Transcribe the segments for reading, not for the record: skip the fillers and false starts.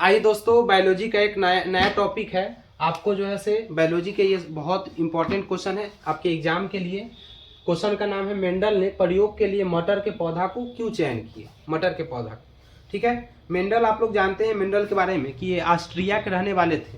आइए दोस्तों, बायोलॉजी का एक नया नया टॉपिक है। आपको जो है से बायोलॉजी के ये बहुत इंपॉर्टेंट क्वेश्चन है आपके एग्जाम के लिए। क्वेश्चन का नाम है मेंडल ने प्रयोग के लिए मटर के पौधा को क्यों चयन किए। मटर के पौधा को, ठीक है। मेंडल आप लोग जानते हैं मेंडल के बारे में कि ये ऑस्ट्रिया के रहने वाले थे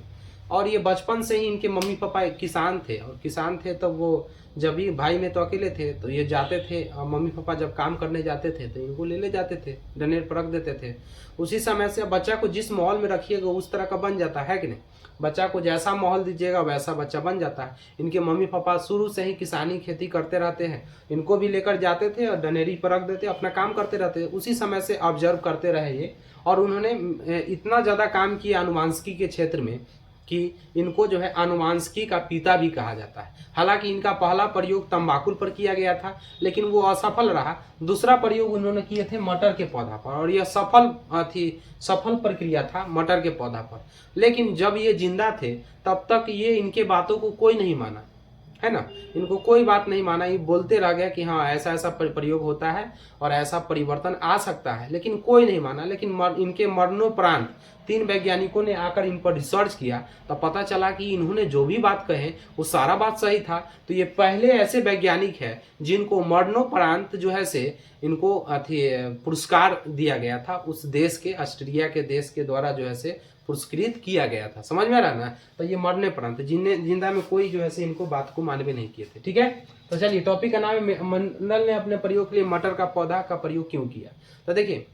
और ये बचपन से ही इनके मम्मी पापा किसान थे। और किसान थे तो वो जब भी भाई में तो अकेले थे तो ये जाते थे और मम्मी पापा जब काम करने जाते थे तो इनको ले जाते थे, डनेर पर रख देते थे। उसी समय से बच्चा को जिस माहौल में रखिएगा उस तरह का बन जाता है कि नहीं। बच्चा को जैसा माहौल दीजिएगा वैसा बच्चा बन जाता है। इनके मम्मी पापा शुरू से ही किसानी खेती करते रहते हैं, इनको भी लेकर जाते थे और डनेरी पर रख देते, अपना काम करते रहते। उसी समय से ऑब्जर्व करते रहे ये, और उन्होंने इतना ज़्यादा काम किया आनुवांशिकी के क्षेत्र में कि इनको जो है आनुवांशिकी का पिता भी कहा जाता है। हालांकि इनका पहला प्रयोग तंबाकू पर किया गया था लेकिन वो असफल रहा। दूसरा प्रयोग उन्होंने किए थे मटर के पौधा पर और यह सफल प्रक्रिया था मटर के पौधा पर। लेकिन जब ये जिंदा थे तब तक ये इनके बातों को कोई नहीं माना, है ना। इनको कोई बात नहीं माना, ये बोलते रह गया कि हाँ ऐसा ऐसा प्रयोग होता है और ऐसा परिवर्तन आ सकता है, लेकिन कोई नहीं माना। लेकिन इनके मरणोपरांत 3 वैज्ञानिकों ने आकर इन पर रिसर्च किया तो पता चला कि इन्होंने जो भी बात कहे वो सारा बात सही था। तो ये पहले ऐसे वैज्ञानिक है जिनको मरणोपरांत जो है से इनको पुरस्कार दिया गया था, उस देश के ऑस्ट्रिया के देश के द्वारा जो है से पुरस्कृत किया गया था। समझ में आ रहा ना। तो ये मरने परंत जिंदा में कोई जो है से इनको बात को मानवे नहीं किए थे, ठीक है। तो चलिए टॉपिक का नाम है मेंडल ने अपने प्रयोग के लिए मटर का पौधा का प्रयोग क्यों किया। तो देखिए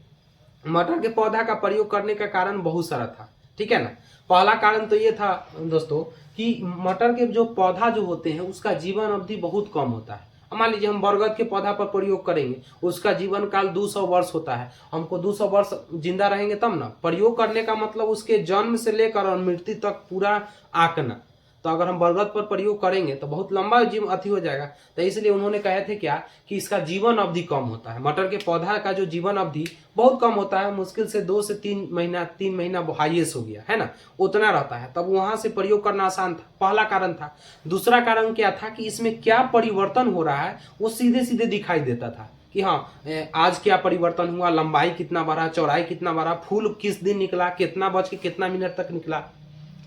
मटर के पौधा का प्रयोग करने का कारण बहुत सारा था, ठीक है ना। पहला कारण तो ये था दोस्तों कि मटर के जो पौधा जो होते हैं उसका जीवन अवधि बहुत कम होता है। मान लीजिए हम बरगद के पौधा पर प्रयोग करेंगे, उसका जीवन काल 200 वर्ष होता है। हमको 200 वर्ष जिंदा रहेंगे तब ना। प्रयोग करने का मतलब उसके जन्म से लेकर और मृत्यु तक पूरा आंकना। तो अगर हम बरगद पर प्रयोग करेंगे तो बहुत लंबा जीवन हो जाएगा। तो इसलिए उन्होंने कहे थे क्या कि इसका जीवन अवधि कम होता है। मटर के पौधा का जो जीवन अवधि बहुत कम होता है, मुश्किल से 2 से 3 महीना, 3 महीना हाईएस्ट हो गया है ना, उतना रहता है। तब वहां से प्रयोग करना आसान था, पहला कारण था। दूसरा कारण क्या था कि इसमें क्या परिवर्तन हो रहा है वो सीधे सीधे दिखाई देता था कि हाँ आज क्या परिवर्तन हुआ, लंबाई कितना बढ़ा, चौड़ाई कितना बढ़ा, फूल किस दिन निकला, कितना बज के कितना मिनट तक निकला।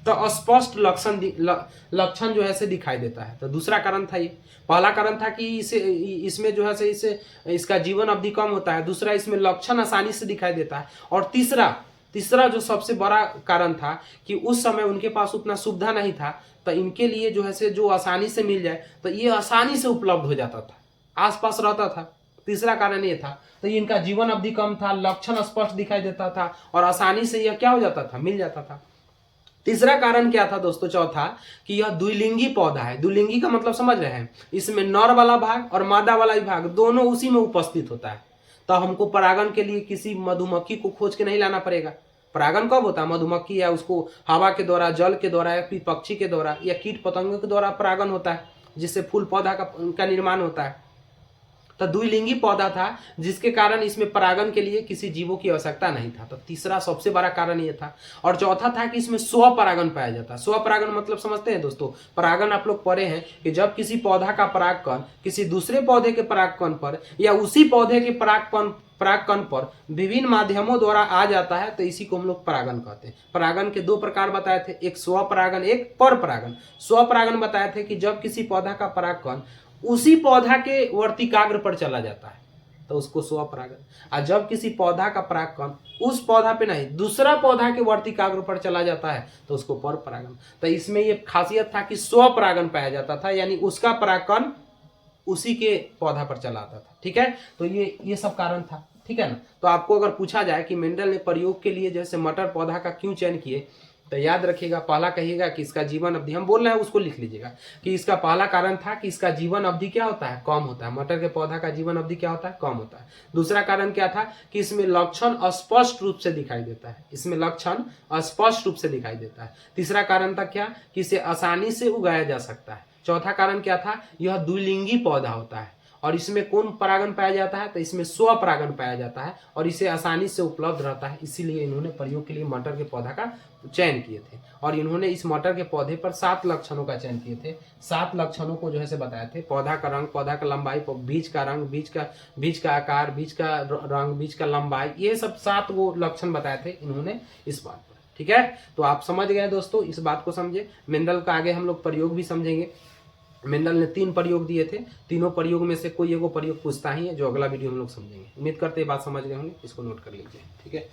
तो स्पष्ट लक्षण जो है से दिखाई देता है। तो दूसरा कारण था ये। पहला कारण था कि इसमें जो है से इसका जीवन अवधि कम होता है। दूसरा, इसमें लक्षण आसानी से दिखाई देता है। और तीसरा जो सबसे बड़ा कारण था कि उस समय उनके पास उतना सुविधा नहीं था, तो इनके लिए जो है से जो आसानी से मिल जाए तो ये आसानी से उपलब्ध हो जाता था, आसपास रहता था। तीसरा कारण ये था। तो इनका जीवन अवधि कम था, लक्षण स्पष्ट दिखाई देता था और आसानी से यह क्या हो जाता था, मिल जाता था। तीसरा कारण क्या था दोस्तों, चौथा, कि यह द्विलिंगी पौधा है। द्विलिंगी का मतलब समझ रहे हैं, इसमें नर वाला भाग और मादा वाला भाग दोनों उसी में उपस्थित होता है। तो हमको परागण के लिए किसी मधुमक्खी को खोज के नहीं लाना पड़ेगा। परागण कब होता है, मधुमक्खी या उसको हवा के द्वारा, जल के द्वारा, या फिर पक्षी के द्वारा या कीट पतंगों के द्वारा परागण होता है, जिससे फूल पौधा का निर्माण होता है। तो द्विलिंगी पौधा था जिसके कारण इसमें परागण के लिए किसी जीवों की आवश्यकता नहीं था। तो तीसरा सबसे बड़ा कारण ये था। और चौथा था कि इसमें स्वपरागण पाया जाता है। स्वपरागण मतलब समझते हैं दोस्तों, परागण आप लोग पढ़े हैं कि जब किसी पौधा का परागकण किसी दूसरे पौधे के परागकण पर या उसी पौधे के परागकण पर विभिन्न माध्यमों द्वारा आ जाता है, तो इसी को हम लोग परागण कहते हैं। परागण के 2 प्रकार बताए थे, एक स्वपरागण, एक परपरागण। स्वपरागण बताए थे कि जब किसी पौधा का परागकण उसी पौधा के वर्तिकाग्र पर चला जाता है तो उसको स्वपरागण। और जब किसी पौधा का परागकण उस पौधा पे नहीं दूसरा पौधा के वर्तिकाग्र पर चला जाता है तो उसको परपरागण। तो इसमें ये खासियत था कि स्वपरागण पाया जाता था, यानी उसका परागकण उसी के पौधा पर चला आता था, ठीक है। तो ये सब कारण था, ठीक है ना। तो आपको अगर पूछा जाए कि मेंडल ने प्रयोग के लिए जैसे मटर पौधा का क्यों चयन किए, तो याद रखिएगा पहला कहिएगा कि इसका जीवन अवधि, हम बोल रहे हैं उसको लिख लीजिएगा कि इसका पहला कारण था कि इसका जीवन अवधि क्या होता है, कम होता है। मटर के पौधा का जीवन अवधि क्या होता है, कम होता है। दूसरा कारण क्या था कि इसमें लक्षण स्पष्ट रूप से दिखाई देता है, इसमें लक्षण स्पष्ट रूप से दिखाई देता है। तीसरा कारण था क्या कि इसे आसानी से उगाया जा सकता है। चौथा कारण क्या था, यह द्विलिंगी पौधा होता है। और इसमें कौन परागण पाया जाता है, तो इसमें स्वपरागण पाया जाता है और इसे आसानी से उपलब्ध रहता है। इसीलिए इन्होंने प्रयोग के लिए मटर के पौधा का चयन किए थे। और इन्होंने इस मटर के पौधे पर 7 लक्षणों का चयन किए थे। 7 लक्षणों को जो है से बताए थे, पौधा का रंग, पौधा का लंबाई, बीज का रंग, बीज का आकार, बीज का रंग, बीज का लंबाई, ये सब 7 वो लक्षण बताए थे इन्होंने इस बात पर। ठीक है, तो आप समझ गए दोस्तों, इस बात को समझे। मेंडल का आगे हम लोग प्रयोग भी समझेंगे। मेंडल ने 3 प्रयोग दिए थे, तीनों प्रयोग में से कोई एगो प्रयोग पूछता ही है, जो अगला वीडियो हम लोग समझेंगे। उम्मीद करते हैं बात समझ गए होंगे, इसको नोट कर लीजिए, ठीक है।